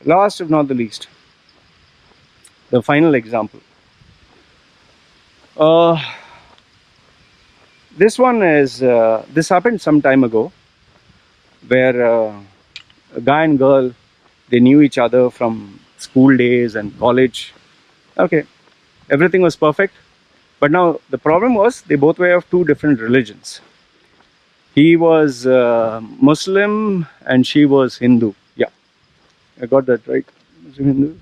Last if not the least, the final example. This one is, this happened some time ago, where a guy and girl, they knew each other from school days and college. Okay, everything was perfect. But now the problem was they both were of two different religions. He was Muslim and she was Hindu. Yeah, I got that right. Muslim, Hindu.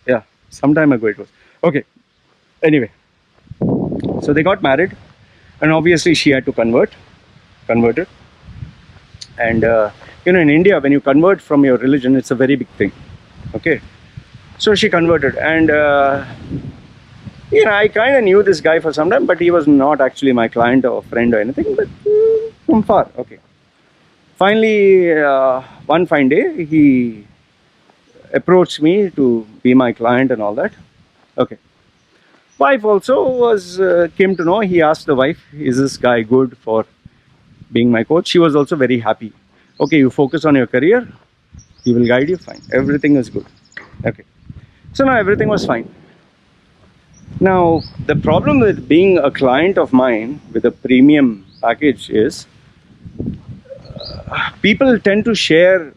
Yeah, some time ago it was. Okay, anyway, so they got married, and obviously she had to converted. And in India, when you convert from your religion, it's a very big thing. Okay, so she converted, and I kind of knew this guy for some time, but he was not actually my client or friend or anything, but from far. Okay, finally, one fine day, he approached me to be my client and all that. Okay, wife also came to know. He asked the wife, is this guy good for being my coach? She was also very happy. Okay, you focus on your career, he will guide you, fine, everything is good. Okay, so now everything was fine. Now the problem with being a client of mine with a premium package is people tend to share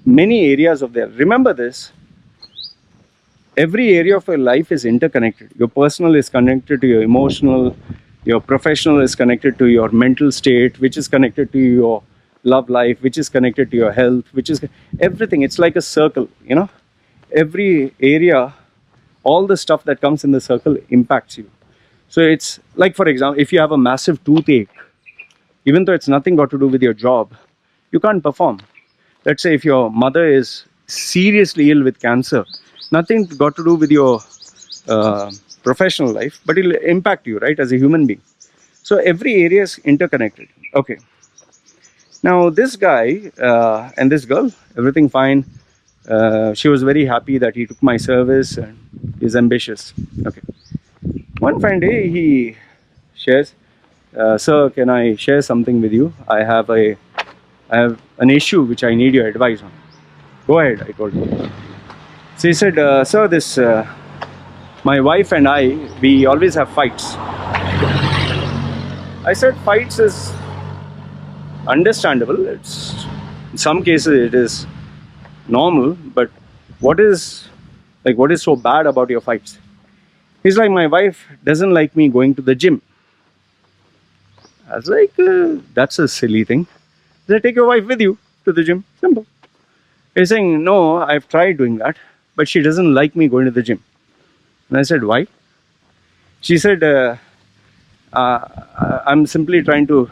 many areas of their, remember this, every area of your life is interconnected. Your personal is connected to your emotional, your professional is connected to your mental state, which is connected to your love life, which is connected to your health, which is everything. It's like a circle, every area, all the stuff that comes in the circle impacts you. So it's like, for example, if you have a massive toothache, even though it's nothing got to do with your job, you can't perform. Let's say if your mother is seriously ill with cancer, nothing got to do with your professional life, but it'll impact you, right, as a human being. So every area is interconnected. Okay. Now this guy and this girl, everything fine. She was very happy that he took my service and is ambitious. Okay. One fine day he shares, sir, can I share something with you? I have an issue which I need your advice on. Go ahead, I told him. So he said, sir, this my wife and I, we always have fights. I said, fights is understandable. It's, in some cases it is normal, but what is so bad about your fights? He's like, my wife doesn't like me going to the gym. I was like, that's a silly thing. He said, take your wife with you to the gym. Simple. He's saying, no, I've tried doing that, but she doesn't like me going to the gym. And I said, why? She said, I'm simply trying to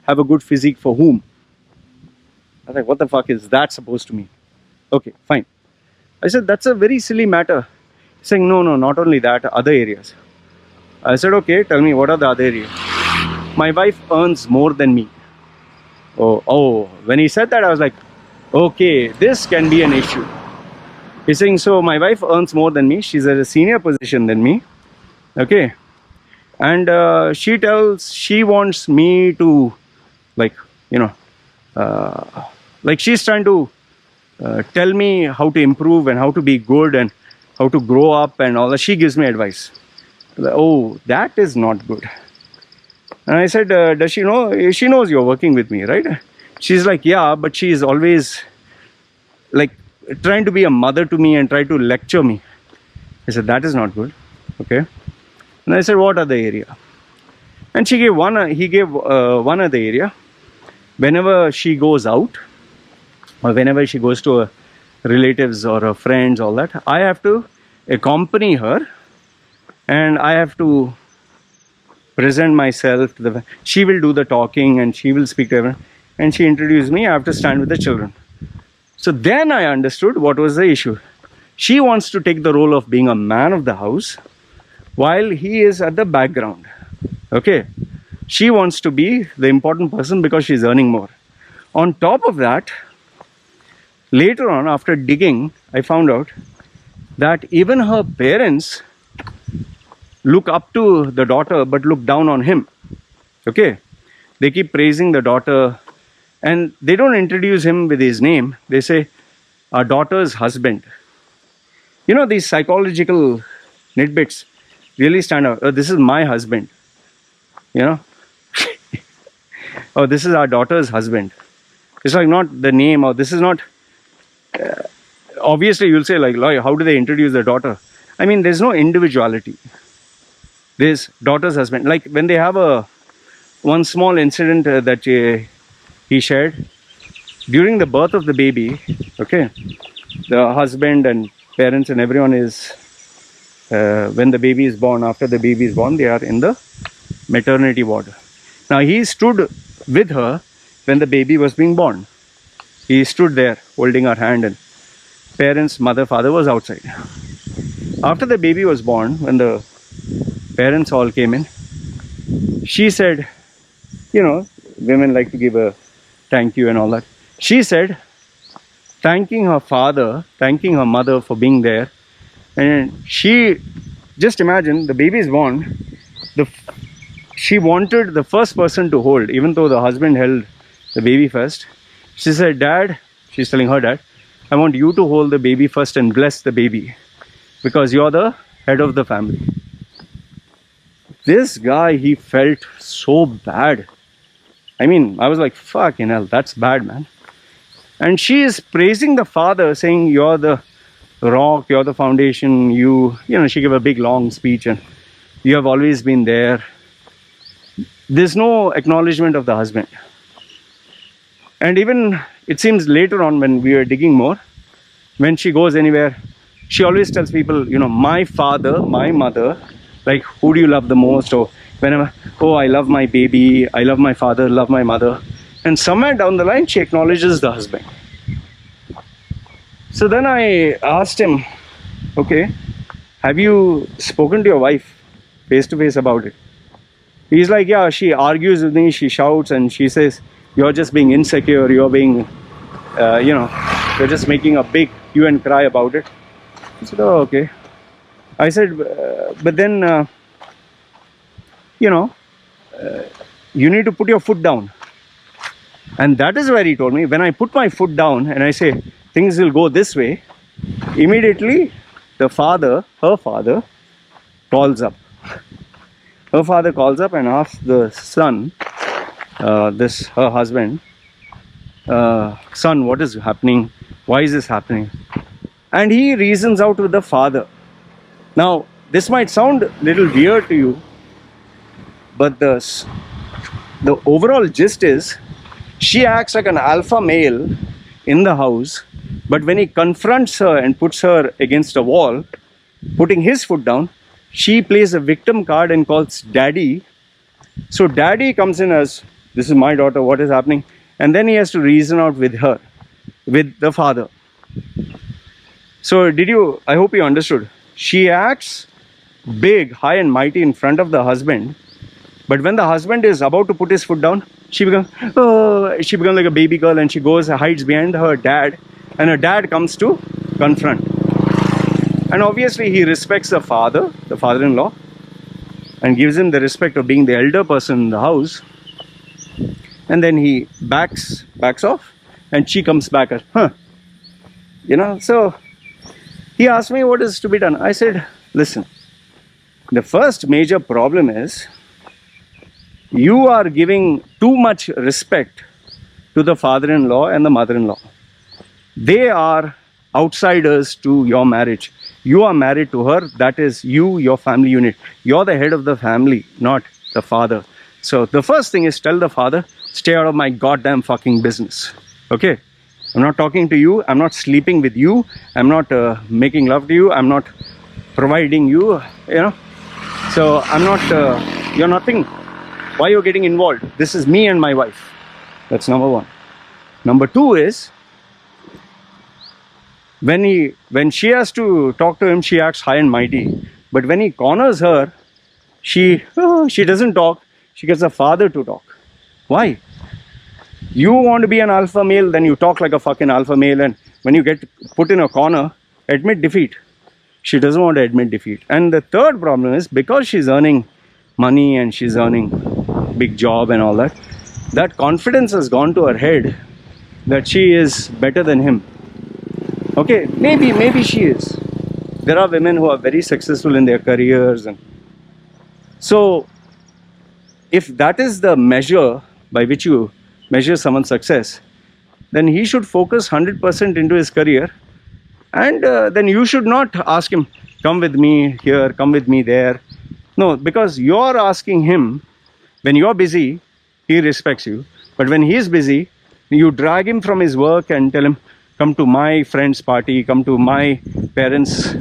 have a good physique for whom? I was like, what the fuck is that supposed to mean? Okay, fine. I said, that's a very silly matter. He's saying, no, not only that, other areas. I said, okay, tell me, what are the other areas? My wife earns more than me. Oh, when he said that, I was like, okay, this can be an issue. He's saying, so my wife earns more than me. She's at a senior position than me. Okay. And she wants me to, she's trying to tell me how to improve and how to be good and how to grow up and all that. She gives me advice. Oh, that is not good. And I said, does she know? She knows you're working with me, right? She's like, yeah, but she's always like trying to be a mother to me and try to lecture me. I said, that is not good. Okay. And I said, what other area? And he gave one other area. Whenever she goes out, or whenever she goes to her relatives or her friends, all that, I have to accompany her and I have to present myself. She will do the talking and she will speak to everyone. And she introduced me. I have to stand with the children. So then I understood what was the issue. She wants to take the role of being a man of the house while he is at the background. Okay. She wants to be the important person because she's earning more. On top of that, later on, after digging, I found out that even her parents look up to the daughter but look down on him. Okay. They keep praising the daughter and they don't introduce him with his name. They say, our daughter's husband. You know, these psychological nitbits really stand out. Oh, this is my husband. You know, oh, this is our daughter's husband. It's like not the name, or this is not. Obviously, you'll say, like, Loy, how do they introduce the daughter? I mean, there's no individuality. There's daughter's husband. Like when they have one small incident that he shared during the birth of the baby. Okay, the husband and parents and everyone is when the baby is born. After the baby is born, they are in the maternity ward. Now he stood with her when the baby was being born. He stood there holding her hand, and parents, mother, father was outside. After the baby was born, when the parents all came in, she said, you know, women like to give a thank you and all that. She said, thanking her father, thanking her mother for being there. And she, just imagine, the baby is born. She wanted the first person to hold, even though the husband held the baby first. She said, Dad, she's telling her dad, I want you to hold the baby first and bless the baby, because you're the head of the family. This guy, he felt so bad. I mean, I was like, fucking hell, that's bad, man. And she is praising the father, saying, you're the rock, you're the foundation, you know, she gave a big long speech, and you have always been there. There's no acknowledgement of the husband. And even, it seems later on when we were digging more, when she goes anywhere, she always tells people, you know, my father, my mother, like, who do you love the most? Or whenever, oh, I love my baby, I love my father, love my mother. And somewhere down the line, she acknowledges the husband. So then I asked him, okay, have you spoken to your wife face to face about it? He's like, yeah, she argues with me, she shouts, and she says, you're just being insecure, you're being, you know, you're just making a big hue and cry about it. I said, oh, okay. I said, but then, you know, you need to put your foot down. And that is where he told me, when I put my foot down and I say, things will go this way, immediately the father, her father, calls up. Her father calls up and asks the son, her husband, son, what is happening? Why is this happening? And he reasons out with the father. Now, this might sound a little weird to you, but the overall gist is, she acts like an alpha male in the house, but when he confronts her and puts her against a wall, putting his foot down, she plays a victim card and calls daddy. So daddy comes in as, this is my daughter, what is happening? And then he has to reason out with her, with the father. So I hope you understood. She acts big, high and mighty in front of the husband, but when the husband is about to put his foot down, she becomes like a baby girl, and she goes, hides behind her dad, and her dad comes to confront. And obviously he respects the father-in-law, and gives him the respect of being the elder person in the house. And then he backs off, and she comes back as, you know. So he asked me what is to be done. I said, listen, the first major problem is you are giving too much respect to the father-in-law and the mother-in-law. They are outsiders to your marriage. You are married to her. That is you, your family unit. You're the head of the family, not the father. So the first thing is, tell the father, stay out of my goddamn fucking business. Okay? I'm not talking to you. I'm not sleeping with you. I'm not making love to you. I'm not providing you, you know. So I'm not, you're nothing. Why you're getting involved? This is me and my wife. That's number one. Number two is, when she has to talk to him, she acts high and mighty. But when he corners her, she doesn't talk. She gets the father to talk. Why? You want to be an alpha male, then you talk like a fucking alpha male. And when you get put in a corner, admit defeat. She doesn't want to admit defeat. And the third problem is, because she's earning money and she's earning big job and all that, that confidence has gone to her head that she is better than him. Okay, maybe she is. There are women who are very successful in their careers, and so if that is the measure by which you measure someone's success, then he should focus 100% into his career, and then you should not ask him, come with me here, come with me there. No, because you're asking him when you're busy, he respects you. But when he's busy, you drag him from his work and tell him, come to my friend's party, come to my parents'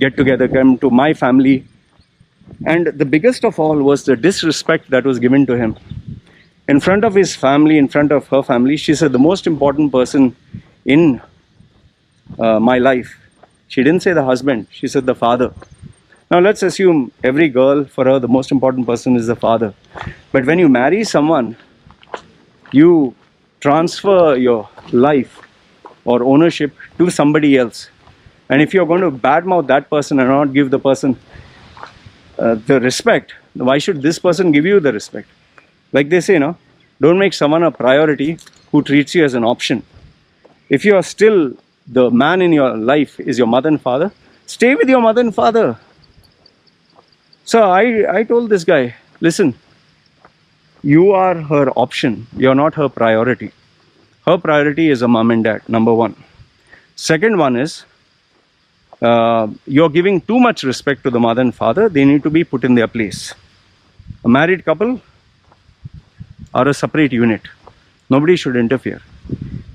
get together, come to my family. And the biggest of all was the disrespect that was given to him. In front of his family, in front of her family, she said, the most important person in my life. She didn't say the husband, she said the father. Now let's assume every girl, for her, the most important person is the father. But when you marry someone, you transfer your life or ownership to somebody else. And if you're going to badmouth that person and not give the person the respect, why should this person give you the respect? Like they say, no, don't make someone a priority who treats you as an option. If you are still the man in your life is your mother and father, stay with your mother and father. So I told this guy, listen, you are her option, you're not her priority. Her priority is a mom and dad, number one. Second one is, you're giving too much respect to the mother and father. They need to be put in their place. A married couple are a separate unit. Nobody should interfere.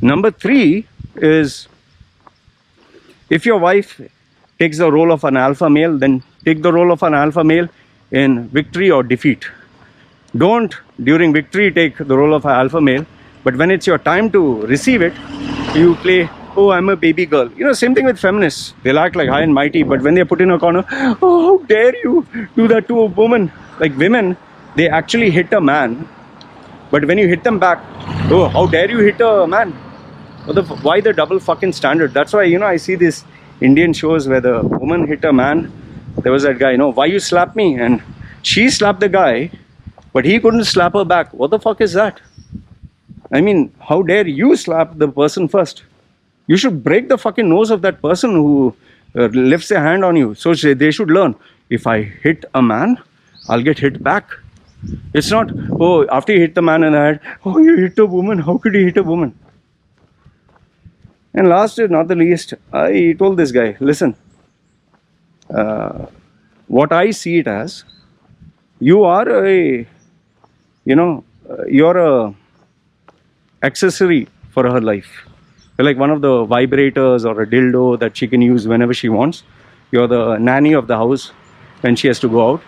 Number three is, if your wife takes the role of an alpha male, then take the role of an alpha male in victory or defeat. Don't during victory take the role of an alpha male, but when it's your time to receive it, you play, oh, I'm a baby girl. You know, same thing with feminists. They'll act like high and mighty, but when they're put in a corner, oh, how dare you do that to a woman? Like women, they actually hit a man, but when you hit them back, oh, how dare you hit a man? Why the double fucking standard? That's why, you know, I see these Indian shows where the woman hit a man. There was that guy, you know, why you slap me? And she slapped the guy, but he couldn't slap her back. What the fuck is that? I mean, how dare you slap the person first? You should break the fucking nose of that person who lifts their hand on you. So they should learn, if I hit a man, I'll get hit back. It's not, oh, after you hit the man in the head, oh, you hit a woman, how could you hit a woman? And last but not the least, I told this guy, listen, what I see it as, you are a, you know, you're a accessory for her life. You're like one of the vibrators or a dildo that she can use whenever she wants. You're the nanny of the house when she has to go out.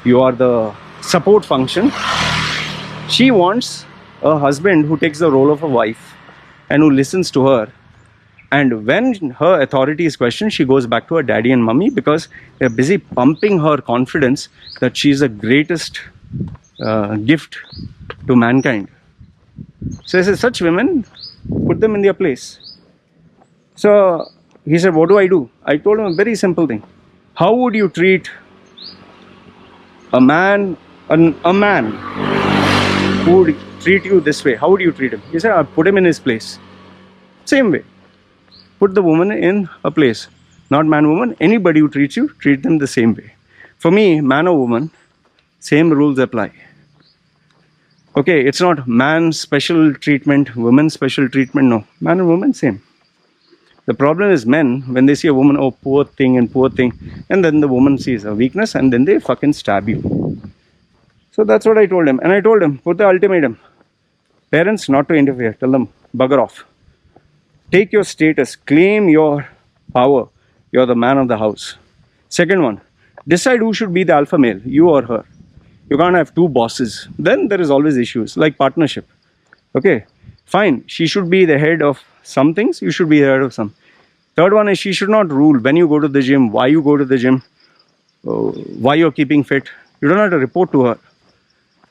You are the support function. She wants a husband who takes the role of a wife and who listens to her. And when her authority is questioned, she goes back to her daddy and mummy because they're busy pumping her confidence that she's the greatest gift to mankind. So I said, such women, put them in their place. So he said, what do? I told him a very simple thing. How would you treat a man who would treat you this way? How would you treat him? He said, I'll put him in his place. Same way. Put the woman in a place. Not man, woman. Anybody who treats you, treat them the same way. For me, man or woman, same rules apply. Okay, it's not man special treatment, woman special treatment. No, man and woman, same. The problem is men, when they see a woman, oh, poor thing and poor thing, and then the woman sees a weakness and then they fucking stab you. So that's what I told him. And I told him, put the ultimatum. Parents, not to interfere. Tell them, bugger off. Take your status, claim your power. You're the man of the house. Second one, decide who should be the alpha male, you or her. You can't have two bosses. Then there is always issues, like partnership. Okay, fine. She should be the head of some things, you should be the head of some. Third one is, she should not rule when you go to the gym, why you go to the gym, why you're keeping fit. You don't have to report to her.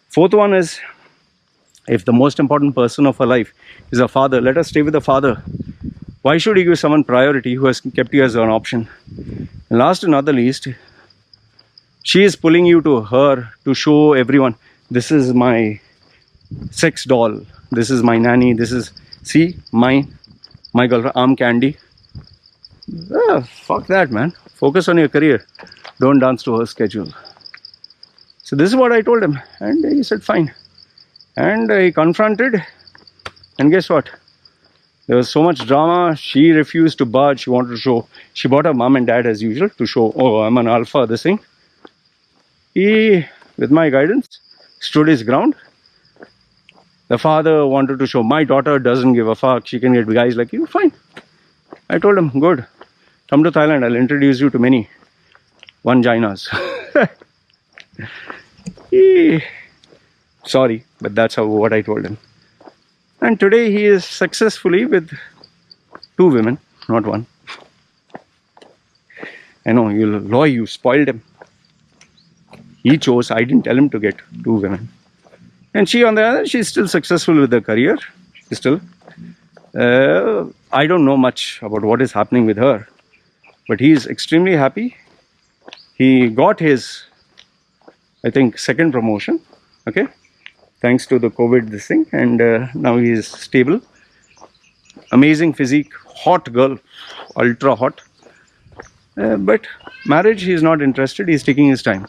Fourth one is, if the most important person of her life is a father, let her stay with the father. Why should you give someone priority who has kept you as an option? And last and not the least, she is pulling you to her to show everyone, this is my sex doll, this is my nanny, this is, see, my girlfriend, arm candy. Fuck that, man. Focus on your career. Don't dance to her schedule. So this is what I told him, and he said fine. And he confronted, and guess what? There was so much drama. She refused to budge. She wanted to show. She brought her mom and dad as usual to show, oh, I'm an alpha, this thing. He, with my guidance, stood his ground. The father wanted to show, my daughter doesn't give a fuck. She can get guys like you. Fine. I told him, good. Come to Thailand. I'll introduce you to many vanginas. Sorry, but that's what I told him. And today he is successfully with 2 women, not 1. I know, Loy, you spoiled him. He chose, I didn't tell him to get 2 women. And she, on the other, she's still successful with her career. She's still. I don't know much about what is happening with her, but he is extremely happy. He got his, I think, 2nd promotion. Okay. Thanks to the COVID, this thing, and now he is stable. Amazing physique, hot girl, ultra hot. But marriage, he is not interested. He is taking his time.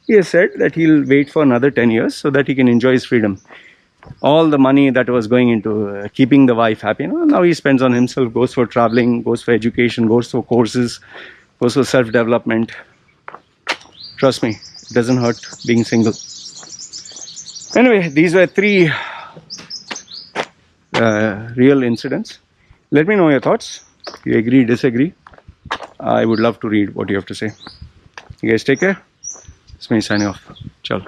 He has said that he'll wait for another 10 years so that he can enjoy his freedom. All the money that was going into keeping the wife happy, now he spends on himself, goes for traveling, goes for education, goes for courses, goes for self-development. Trust me, it doesn't hurt being single. Anyway, these were 3 real incidents. Let me know your thoughts. You agree, disagree? I would love to read what you have to say. You guys take care. It's me signing off. Ciao.